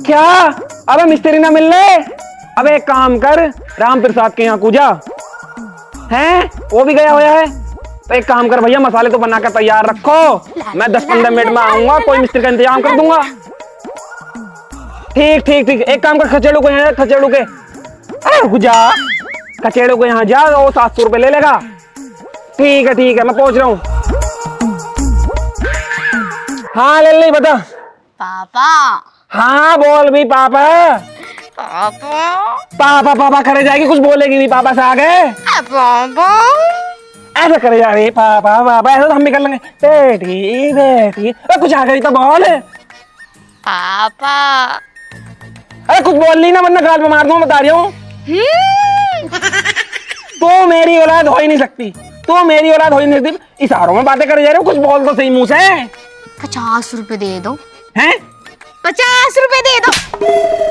क्या? अबे मिस्त्री ना मिल रहे? अबे एक काम कर, राम प्रसाद के यहाँ कूजा है, वो भी गया हुआ है। तो एक काम कर भैया, मसाले तो बना कर तैयार रखो, मैं 10-15 मिनट में आऊंगा, कोई मिस्त्री का इंतजाम कर दूंगा। ठीक ठीक ठीक, एक काम कर, खचेड़ू को यहाँ, खचेड़ू के जा, खचेड़ू को यहाँ जा, वो 700 रुपये ले लेगा। ठीक है, मैं पहुंच रहा हूँ। हाँ ले ले, बता। पापा। हाँ बोल भी पापा। पापा पापा करे जाएगी, कुछ बोलेगी भी पापा से आगे। पापा ऐसा करे जा रही पापा, ऐसा तो हम भी कर लेंगे। बेटी कुछ आ गई तो बोल। पापा अरे कुछ बोल ली ना, वरना गाल पे मार दूं, बता रही हूँ। तो मेरी औलाद हो ही नहीं सकती, इशारों में बातें करे जा रहे हो, कुछ बोल दो सही मुंह से। 50 रुपए दे दो। हैं? 50 रुपए दे दो।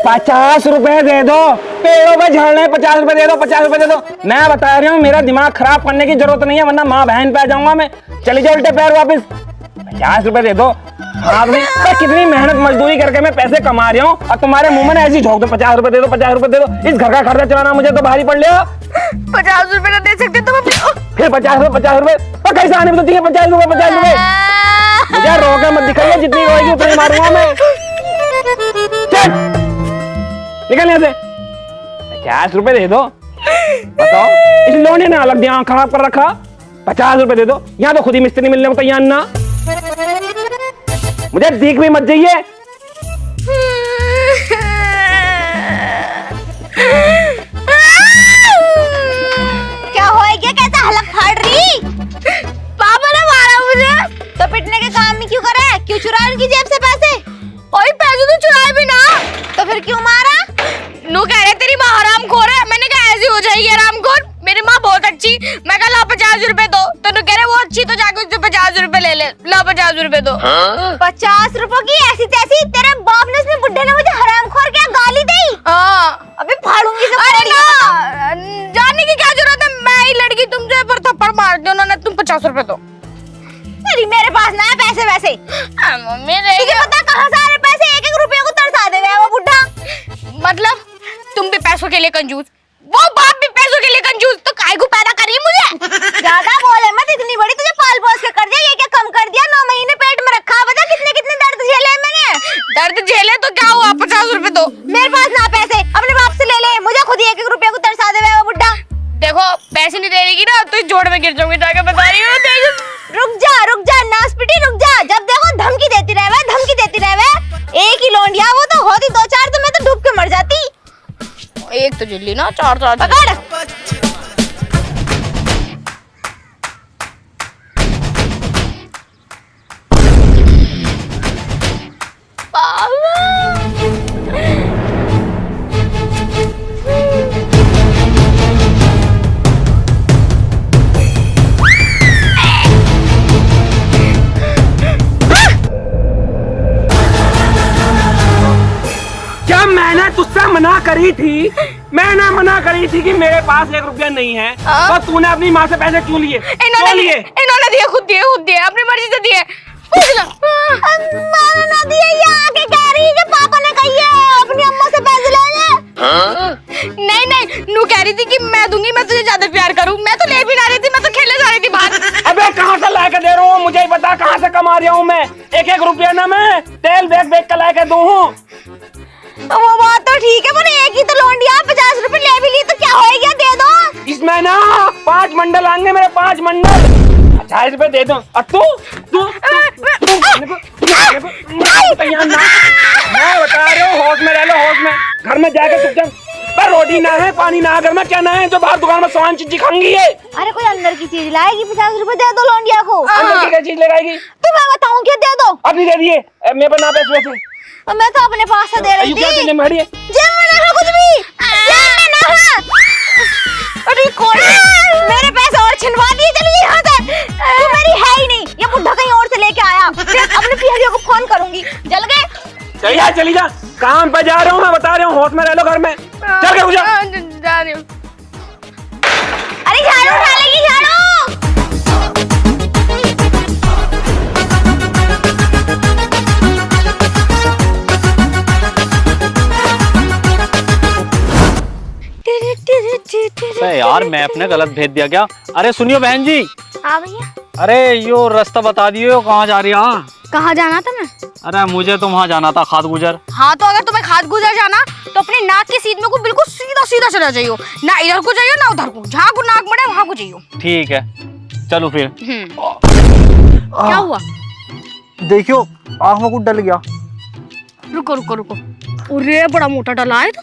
50 रुपए दे दो? पेड़ों पे झड़ने 50 रुपए दे दो, 50 रुपए दे दो। मैं बता रही हूँ, मेरा दिमाग खराब करने की जरूरत नहीं है, वरना माँ बहन पे आ जाऊंगा मैं। चली जाओ उल्टे पैर वापस। 50 रुपए दे दो। हाँ कितनी मेहनत मजदूरी करके मैं पैसे कमा रही हूँ, और तुम्हारे मुंह में ऐसी झोंक दो, 50 रुपए दे दो, 50 रुपए दे दो। इस घर का खर्चा चलाना मुझे तो भारी पड़ लिया। 50 रुपए ना दे सकते तो फिर 50 रुपए कैसे आने में तो चाहिए? 50 रुपए मुझे रोके मत दिखाइए, जितनी रोएगी उतनी मारूंगा मैं। चल निकल यहाँ से। 50 रुपए दे दो। बताओ, इस लोने ने अलग दिमाग खराब कर रखा। 50 रुपए दे दो, यहाँ तो खुद ही मिस्त्री मिलने को तैयार ना। मुझे दिख भी मत जाइए। क्या होएगा? कैसा हलक फाड़ रही? पापा ने मारा मुझे। तो पिटने के काम में क्यों करे? क्यों चुराए उनकी जेब से पैसे? ओए पैसे तो चुराए भी ना, तो फिर क्यों मारा? नो कह रहे तेरी माँ हरामखोर है। मैंने कहा ऐसी हो जाएगी हरामखोर, मेरी माँ बहुत अच्छी। मैं कहा ला 50 रुपए दो, तो नो कह रहे वो अच्छी, तो जाके उससे 50 रुपए ले ले। ला 50 रुपए दो। 50 रुपए की ऐसी तैसी? तेरे बाप ने, उसने बुड्ढे ने मुझे हरामखोर क्या गाली दी? हाँ अबे फाड़ूंगी सब। अरे ना, जानने की क्या जरूरत है? मैं ही लड़की तुमसे पर थप्पड़ मार दो ना, तुम 50 रुपए दो। अरे मेरे पास ना है पैसे वैसे। मम्मी तुझे पता कहाँ से आ रहे पैसे? 1-1 रुपये को तरसा दे वो बुड्ढा। मतलब तुम भी पैसों के लिए कंजूस, वो बाप भी पैसों के लिए कंजूस, तो काय को पैदा करी मुझे? ज्यादा बोले मत, इतनी बड़ी तुझे पाल पोस के कर दिया, ये क्या कम कर दिया? 9 महीने पेट में रखा, बता कितने कितने दर्द झेले मैंने। दर्द झेले तो क्या हुआ? 50 रुपए दो। मेरे पास ना पैसे, अपने बाप से ले ले, मुझे खुद ही 1-1 रुपये को तरसा दे वो बुड्ढा। देखो पैसे नहीं दे रही ना तो इस जोड़ में गिर जाऊंगी, जाके बता रही हूँ। रुक जा नासपिटी, रुक जा। जब देखो धमकी देती रहे। एक ही लोंडिया, वो तो होती 2-4 तो मैं तो डूब के मर जाती। एक तो जिल्ली ना, 4 पकड़। मैंने तुझसे मना करी थी कि मेरे पास 1 रुपया नहीं है, तो तूने अपनी माँ से पैसे क्यों लिए? इन्होंने दिए, खुद दिए, अपनी मर्जी से दिए। मैंने ना दिए, ये आके कह रही है कि पापा ने कही है अपनी अम्मा से पैसे ले ले। नहीं नू कह रही थी कि मैं दूंगी, मैं तुझे ज्यादा प्यार करूं। मैं तो ले भी ना रही थी, मैं तो खेलने जा रही थी बाहर। अबे कहाँ से लाके दे रहा हूँ? मुझे ही बता कहाँ से कमा रहा हूँ मैं? 1-1 रुपया ना मैं तेल बेच के लाके दूं हूँ। तो वो बात तो ठीक है, पर एक ही तो लोंडिया, 50 रुपए ले भी ली तो क्या होएगा? दे दो। इसमें ना 5 मंडल आएंगे मेरे, 5 मंडल। 50 रुपए दे दो। और तू मैं बता रही हूँ, होश में रह लो, होश में। घर में जाके चुपचाप, पर रोटी ना है, पानी ना, घर में क्या ना है, जो बाहर दुकान में सामान चीज खाएंगी है। अरे कोई अंदर की चीज लाएगी, 50 रुपए दे दो लोंडिया को। अंदर की क्या चीज लगाएगी? तो मैं बताऊँ क्या? दे दो। अभी दे दिए, मेरे पर ना पैसे वैसे। मैं तो अपने पास से दे रही थी। क्या जेब में है? जेब में ना कुछ भी, जेब में ना है। अरे कौन मेरे पैसे और छिनवा दिए? चलिए यहाँ से, तू मेरी है ही नहीं। ये बुड्ढा कहीं और से लेके आया। अपने पिहरियों को फोन करूंगी। जल गए? चली जा, काम पे जा रहा हूँ मैं, बता रहा हूँ, होश में रह लो घर में। चल के जा रही हूँ। अरे झाड़ू उठा लेगी, झाड़ू। अरे यार मैप ने गलत भेज दिया क्या? अरे सुनियो बहन जी, हाँ भैया, अरे यो रास्ता बता दियो कहाँ जा रही है? कहाँ जाना था मैं? अरे मुझे तो वहाँ जाना था खाद गुजर। हाँ तो अगर तुम्हें खाद गुजर जाना तो अपने नाक के सीध में को बिल्कुल सीधा सीधा चला जाइयो, ना इधर को जाइयो ना उधर को, जहाँ को नाक बढ़े वहाँ को जाइयो। ठीक है चलो फिर। क्या हुआ? देखियो आँख में कुछ डल गया। रुको रुको रुको, अरे बड़ा मोटा डला है तो।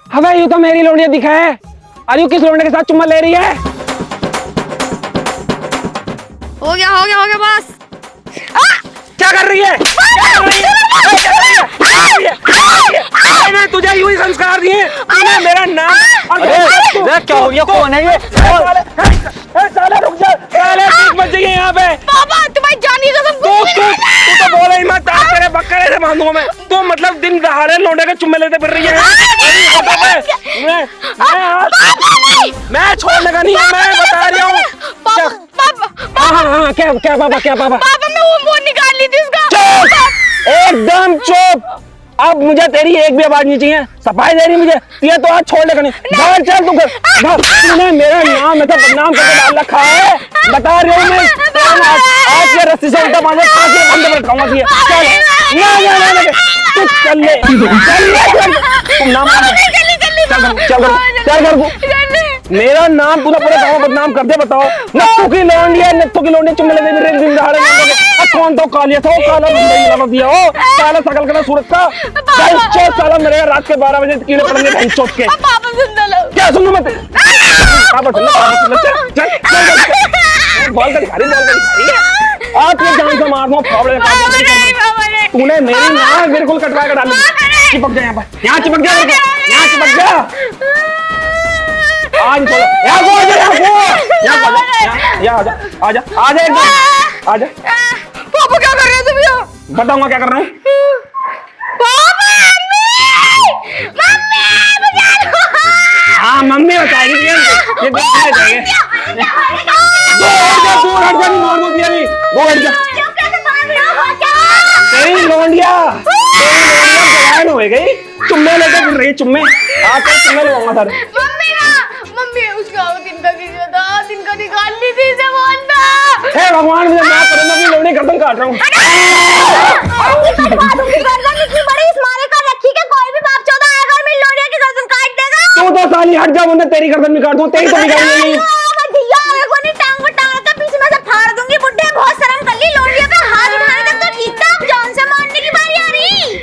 अबे ये तो मेरी लोंडिया दिखा है। अरे यू किस लोंडे के साथ चुम्मा ले रही है? हो गया बस। क्या कर रही है? मैंने तुझे यूं ही संस्कार दिए। तूने मेरा नाम। अरे क्या हो गया? कौन है ये? साले रुक जा, साले 20 बज गए यहाँ पे। पापा तुम्हारी जानी कसम तू तो बोले ही मत, आज तेरे बक्करे से बांधूंगा मैं। तू मतलब दिन दहाड़े लौंडे के चुम्मे लेते फिर रही है। मैं छोड़ने का नहीं हूँ, मैं बता रही हूँ। हाँ क्या पापा? पापा मैं वो निकाल ली थी इसका। चुप, एकदम चुप। अब मुझे तेरी एक भी आवाज नहीं चाहिए। सफाई दे रही मुझे, ये तो आज छोड़ने का नहीं। घर चल तू घर। तूने मेरा नाम ऐसा बदनाम करके डाल रखा है, बता रही हूँ मैं। आज ये रस्सी से उल्टा बांधे बंद कर खाऊंगा तुझे। चल ना तू चल ले तुम नाम चल मेरा नाम पूरा गाँव बदनाम कर दे। बताओ नत्थू की लौंडिया चुम्मे लेते मेरे दिन दहाड़े कौन तो कालिया था? वो काला बंदा लगा दिया। ओ काला सकल का सूरत का चल साला मेरे रात के 12 बजे कीड़े पड़ेंगे भाई चौक के। पापा सुन लो। क्या सुनूं मैं? पापा सुन चल बॉल का दिखा रही आज ये जान से मार दूं फावड़े। तूने मेरी नाक बिल्कुल कटवा के डाली। चिपक जा यहाँ चिपक जा आज छोड़ो आजा। पापा क्या कर रहे हो तुम यहाँ? बताऊंगा क्या कर रहा हूँ। हाँ मम्मी बताएगी। ये तेरी लौंडिया हो गई चुम्मे लेके फिर रही। चुम्मे आप चुम्मे लगाऊंगा सर। मम्मी उसका तिनका निकाल ली थी इसे बोलना। हे भगवान मुझे माफ करो, मैं अपनी लौंडी गर्दन काट रहा हूँ। तू तो साली हट जा, मुझे तेरी गर्दन भी काट दूँ। तेरी तो निकाल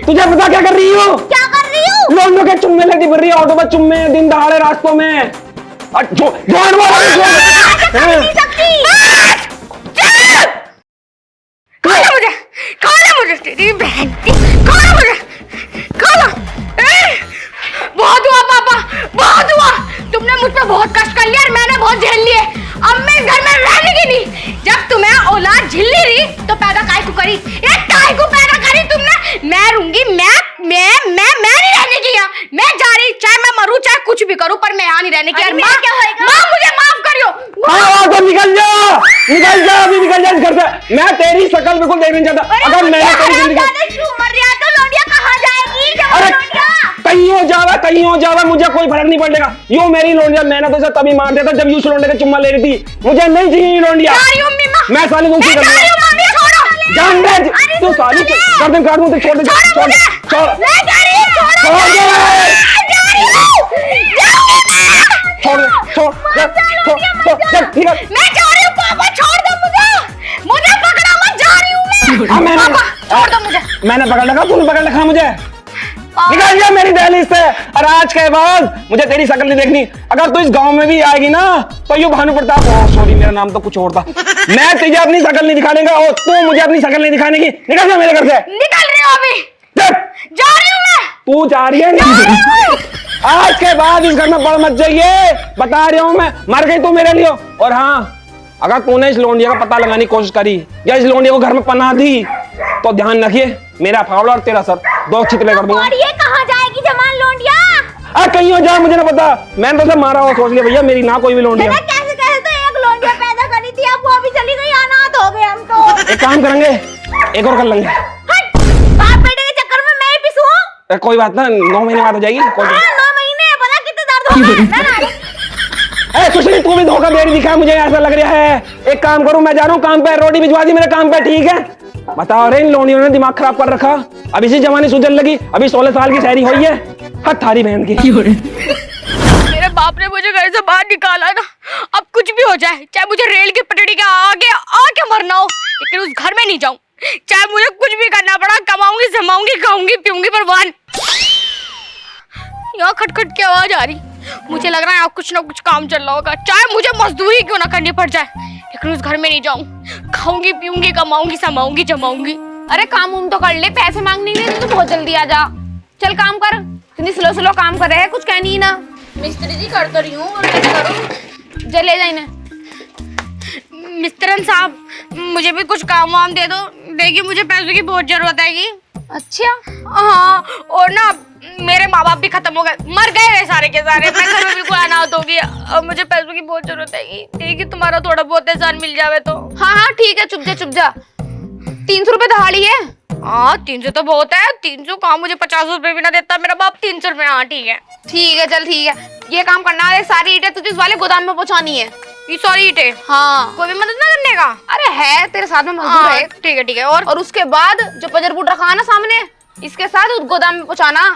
तुझे पता क्या कर रही हो? क्या कर रही हूँ? लौंडों के चुम्मे लेती फिर रही है ऑटो पर चुम्मे दिन दहाड़े रास्तों में। मुझे तेरी बहन की बहुत हुआ पापा, बहुत हुआ। तुमने मुझ पे बहुत कष्ट कर लिया और मैंने बहुत झेल लिए। अब मैं इस घर में रहने की नहीं। जब तुम्हें औलाद झिल्ली रही तो पैदा काय को करी? ये काय को पैदा करी तुमने? मैं रहूंगी, मैं नहीं रहने की यहाँ। मैं जा रही, चाहे मैं मरूं चाहे कुछ भी करूं, पर मैं यहाँ नहीं रहने की। यार माँ मुझे माफ करियो। तो निकल जा अभी निकल जा इस घर से। मैं तेरी शक्ल बिल्कुल देख नहीं चाहता। अगर मैंने तेरी जिंदगी मर रहा तो लौंडिया कहाँ जाएगी? अरे कहीं हो जावा मुझे कोई फर्क नहीं पड़ेगा। यो मेरी लौंडिया, मैंने तो इसे तभी मार दिया था जब यूं लौंडे के चुम्मा ले रही थी। मुझे नहीं चाहिए लौंडिया। मैं साली दूसरी कर लूंगा। जान दे तू साली गर्दन काट दूं तो छोड़ दे। छोड़ ठीक है मैं जा रही हूँ पापा, छोड़ दो मुझे पकड़ा मत, जा रही हूँ मैं। पापा छोड़ दो मुझे। मैंने पकड़ रखा, तूने पकड़ रखा मुझे। निकल जा मेरी दहलीज से। और आज के बाद मुझे तेरी शक्ल नहीं देखनी। अगर तू इस गांव में भी आएगी ना तो यू भानु प्रताप, सॉरी मेरा नाम तो कुछ और था। मैं तुझे अपनी शक्ल नहीं दिखाने का और तू मुझे अपनी शक्ल नहीं दिखाने की। निकल जा मेरे घर से। निकल रही हूँ अभी, जा रही हूँ मैं। तू जा रही है? आज के बाद इस घर में बढ़ मत जाइए, बता रही हूँ मैं। मर गई तू मेरे लिए। और हाँ, अगर तूने इस लौंडिया का पता लगाने की कोशिश करी या इस लौंडिया को घर में पनाह दी तो ध्यान रखिए, मेरा फावड़ा और तेरा सर दो चितले कर दूंगा। और ये कहाँ जाएगी जवान लौंडिया? कहीं हो जा, मुझे ना पता। मैंने तो मारा हुआ सोच लिया भैया, मेरी ना कोई भी लौंडिया। कैसे तो एक लौंडिया पैदा करी थी वो भी चली गई, अनाथ हो गए हम तो। एक काम करेंगे, एक और कर लेंगे। हट, बाप बेटे के चक्कर में मैं ही पिसूं? कोई बात ना, 9 महीने बाद हो जाएगी। कोई बात 9 महीने, पता कितने दर्द होगा। कुछ नहीं, तू भी धोखा दे रही दिखा, मुझे ऐसा लग रहा है। एक काम करूं, मैं जा रहा हूँ काम पे, रोटी भिजवा दी मेरे काम पे, ठीक है? बताओ रे, इन लोनियों ने दिमाग खराब कर रखा। अब इसी जमाने सुजन लगी, अभी 16 साल की शहरी हुई है। हद थारी बहन की। मेरे बाप ने मुझे घर से बाहर निकाला ना, अब कुछ भी हो जाए, चाहे मुझे रेल की पटरी के आगे आके मरना हो, लेकिन उस घर में नहीं जाऊं। चाहे मुझे कुछ भी करना पड़ा, कमाऊंगी, जमाऊंगी, खाऊंगी, पीऊंगी, पर वन। यहाँ खटखट की आवाज आ रही, मुझे लग रहा है यहाँ कुछ ना कुछ काम चल रहा होगा। चाहे मुझे मजदूरी क्यों ना करनी पड़ जाए, लेकिन उस घर में नहीं जाऊं। खाऊंगी, पीऊंगी, कमाऊंगी, समाऊंगी, जमाऊंगी। अरे काम उम तो कर ले, पैसे मांगने के लिए तो बहुत जल्दी आ जा। चल काम कर, इतनी स्लो स्लो काम कर रहे हैं, कुछ कहनी ही ना। मिस्त्री जी कर तो रही हूँ, और कैसे करूँ? चल ले जा इन्हें। मिस्त्रन साहब, मुझे भी कुछ काम वाम दे दो। देखिए, मुझे पैसों की बहुत जरूरत है। अच्छा हाँ, और ना मेरे माँ बाप भी खत्म हो गए, मर गए वे सारे के सारे। मैं घर में बिल्कुल अनाथ हो गई। अब मुझे पैसों की बहुत जरूरत है। देखिए, तुम्हारा थोड़ा बहुत एहसान मिल जावे तो। हाँ हाँ ठीक है, चुप जा। 300 रुपए दहाड़ी है। हाँ, 300 तो बहुत है। 300 कहाँ, मुझे 50 रुपए भी ना देता मेरा बाप। 300 रुपए, हाँ ठीक है। ठीक है, चल ठीक है। ये काम करना है, सारी ईंटें तुझे इस वाले गोदाम में पहुंचानी है। ये सॉरी ईंटें? हाँ। कोई भी मदद ना करने का? अरे है, तेरे साथ में मजदूर है। ठीक है ठीक है। और उसके बाद जो पजरबूट रखा है ना सामने, इसके साथ उस गोदाम में पहुंचाना।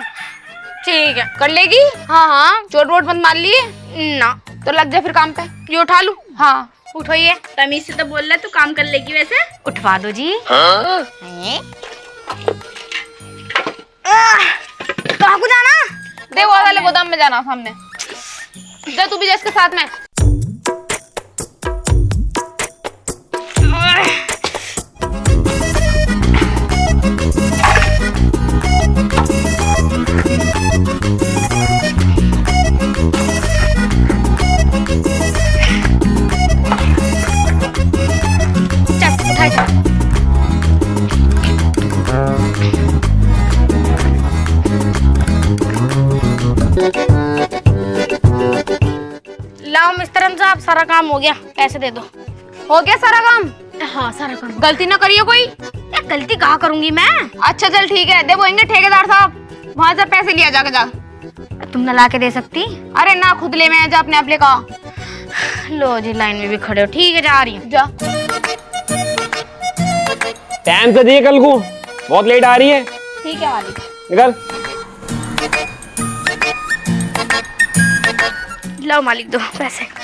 ठीक है। कर लेगी? हाँ हाँ। चोट वोट मत मार लिए ना तो लग जा फिर काम पे। ये उठा लूं? हाँ उठाइए। तमीज से तो बोल रहा है, तू काम कर लेगी वैसे। उठवा दो जी। कहाँ को जाना? दे वो वाले गोदाम में जाना सामने। जा तू भी जा इसके साथ में। चल उठाए चल। लाओ मिस्त्रन साहब, सारा काम हो गया, पैसे दे दो। हो गया सारा काम? हाँ, सारा काम। गलती ना करियो कोई। गलती कहाँ करूंगी मैं? अच्छा चल ठीक है, दे बोएंगे ठेकेदार साहब, वहां से पैसे लिया जाके जा। तुम ना ला के दे सकती? अरे ना, खुद ले, मैं जा अपने आप ले कहा। लो जी, लाइन में भी खड़े हो। ठीक है, जा रही हूँ। जा। टाइम से दिए कल को, बहुत लेट आ रही है। ठीक है मालिक। निकल। लो मालिक, दो पैसे।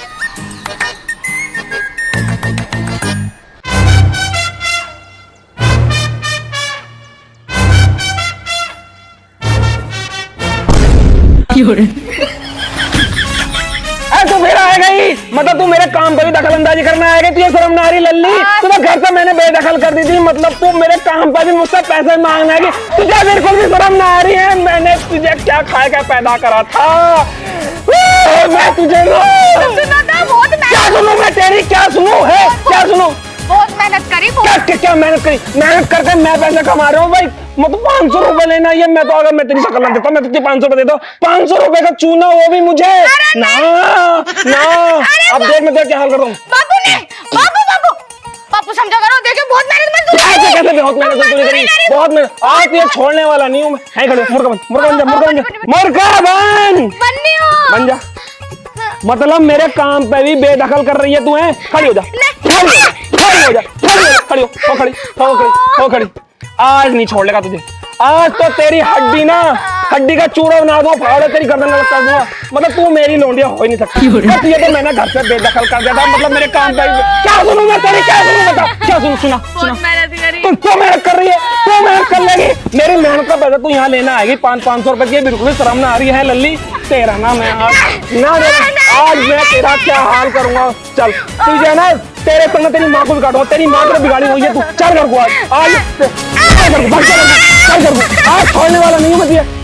तू फिर आएगा ही, मतलब तू मेरे काम पे भी दखल अंदाजी करना आएगा? तुझे शर्म ना आ रही लल्ली? तू तो घर से मैंने बेदखल कर दी थी, मतलब तू मेरे काम पे भी मुझसे पैसे मांगना है? तुझे बिल्कुल भी शर्म ना आ रही है? मैंने तुझे क्या खाए क्या पैदा करा था? मैं तुझे क्या सुनूं? मैं तेरी क्या सुनूं? है क्या सुनूं? बहुत मेहनत करी। क्या मेहनत करी? मेहनत करके मैं पैसे कमा रहा हूँ भाई। मतलब 500 रुपए लेना ये, मैं तो अगर मैं तेरी शक्ल ना देता मैं तुझे 500 रुपए देता। 500 रुपए का चूना, वो भी मुझे ना ना। अब देख मैं तेरा क्या हाल कर रहा हूँ। बापू समझा करो, देखो बहुत मेहनत मजदूरी। कैसे बहुत मेहनत मजदूरी करी, बहुत मेहनत। आज ये छोड़ने वाला नहीं हूँ मैं। है खड़े, मुर्गा बन जा। मतलब मेरे काम पे भी बेदखल कर रही है तू? है खड़ी हो जा, खड़ी। आज नहीं छोड़ लेगा तुझे। आज तो तेरी हड्डी का चूड़ा बना दूंगा, फाड़ तेरी गर्दन में कर दूंगा। मतलब तू मेरी लोंडिया हो ही नहीं सकती। ये तो मैंने घर से बेदखल कर दिया था, मतलब मेरे काम पे क्या सुनूं मैं तेरी? क्या सुनूं? बता क्या सुनूं? सुना तो मेहनत कर रही है, तो मेहनत कर लेगी। मेरी मेहनत का पैसा तू यहाँ लेना आएगी 500 रुपए की? बिल्कुल शर्म ना आ रही है लल्ली? तेरा ना मैं आज मैं तेरा क्या हाल करूंगा। चल तुझे ना, तेरे संग तेरी माँ को भी काटूंगा। तेरी माँ को बिगाड़ी हुई है तू। चल घर को आज छोड़ने वाला नहीं हूँ मैं।